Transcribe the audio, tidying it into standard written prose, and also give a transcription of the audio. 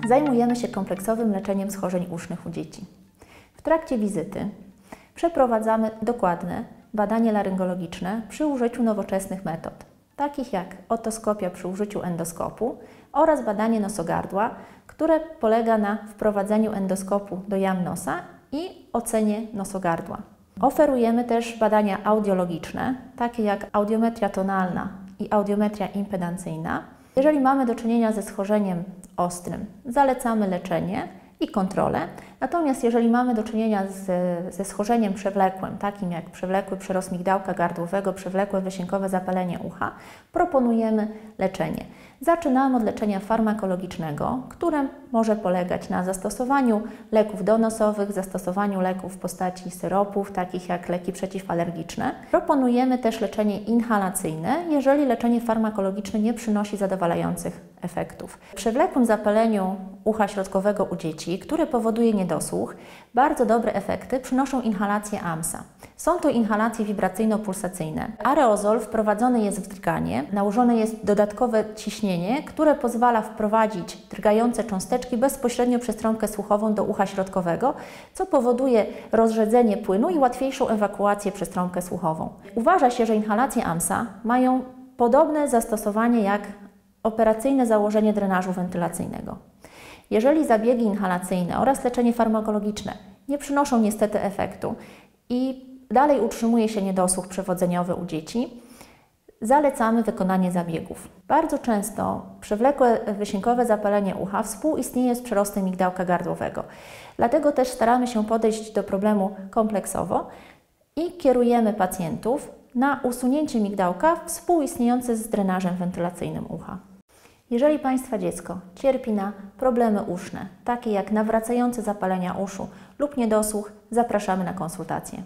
Zajmujemy się kompleksowym leczeniem schorzeń usznych u dzieci. W trakcie wizyty przeprowadzamy dokładne badanie laryngologiczne przy użyciu nowoczesnych metod, takich jak otoskopia przy użyciu endoskopu oraz badanie nosogardła, które polega na wprowadzeniu endoskopu do jam nosa i ocenie nosogardła. Oferujemy też badania audiologiczne, takie jak audiometria tonalna i audiometria impedancyjna. Jeżeli mamy do czynienia ze schorzeniem ostrym, zalecamy leczenie i kontrolę. Natomiast jeżeli mamy do czynienia ze schorzeniem przewlekłym, takim jak przewlekły przyrost migdałka gardłowego, przewlekłe wysiękowe zapalenie ucha, proponujemy leczenie. Zaczynamy od leczenia farmakologicznego, które może polegać na zastosowaniu leków donosowych, zastosowaniu leków w postaci syropów, takich jak leki przeciwalergiczne. Proponujemy też leczenie inhalacyjne, jeżeli leczenie farmakologiczne nie przynosi zadowalających efektów. W przewlekłym zapaleniu ucha środkowego u dzieci, które powoduje niedosłuch, bardzo dobre efekty przynoszą inhalacje AMSA. Są to inhalacje wibracyjno-pulsacyjne. Aerozol wprowadzony jest w drganie, nałożone jest dodatkowe ciśnienie, które pozwala wprowadzić drgające cząsteczki bezpośrednio przez trąbkę słuchową do ucha środkowego, co powoduje rozrzedzenie płynu i łatwiejszą ewakuację przez trąbkę słuchową. Uważa się, że inhalacje AMSA mają podobne zastosowanie jak operacyjne założenie drenażu wentylacyjnego. Jeżeli zabiegi inhalacyjne oraz leczenie farmakologiczne nie przynoszą niestety efektu i dalej utrzymuje się niedosłuch przewodzeniowy u dzieci, zalecamy wykonanie zabiegów. Bardzo często przewlekłe wysiękowe zapalenie ucha współistnieje z przyrostem migdałka gardłowego. Dlatego też staramy się podejść do problemu kompleksowo i kierujemy pacjentów na usunięcie migdałka współistniejące z drenażem wentylacyjnym ucha. Jeżeli Państwa dziecko cierpi na problemy uszne, takie jak nawracające zapalenia uszu lub niedosłuch, zapraszamy na konsultację.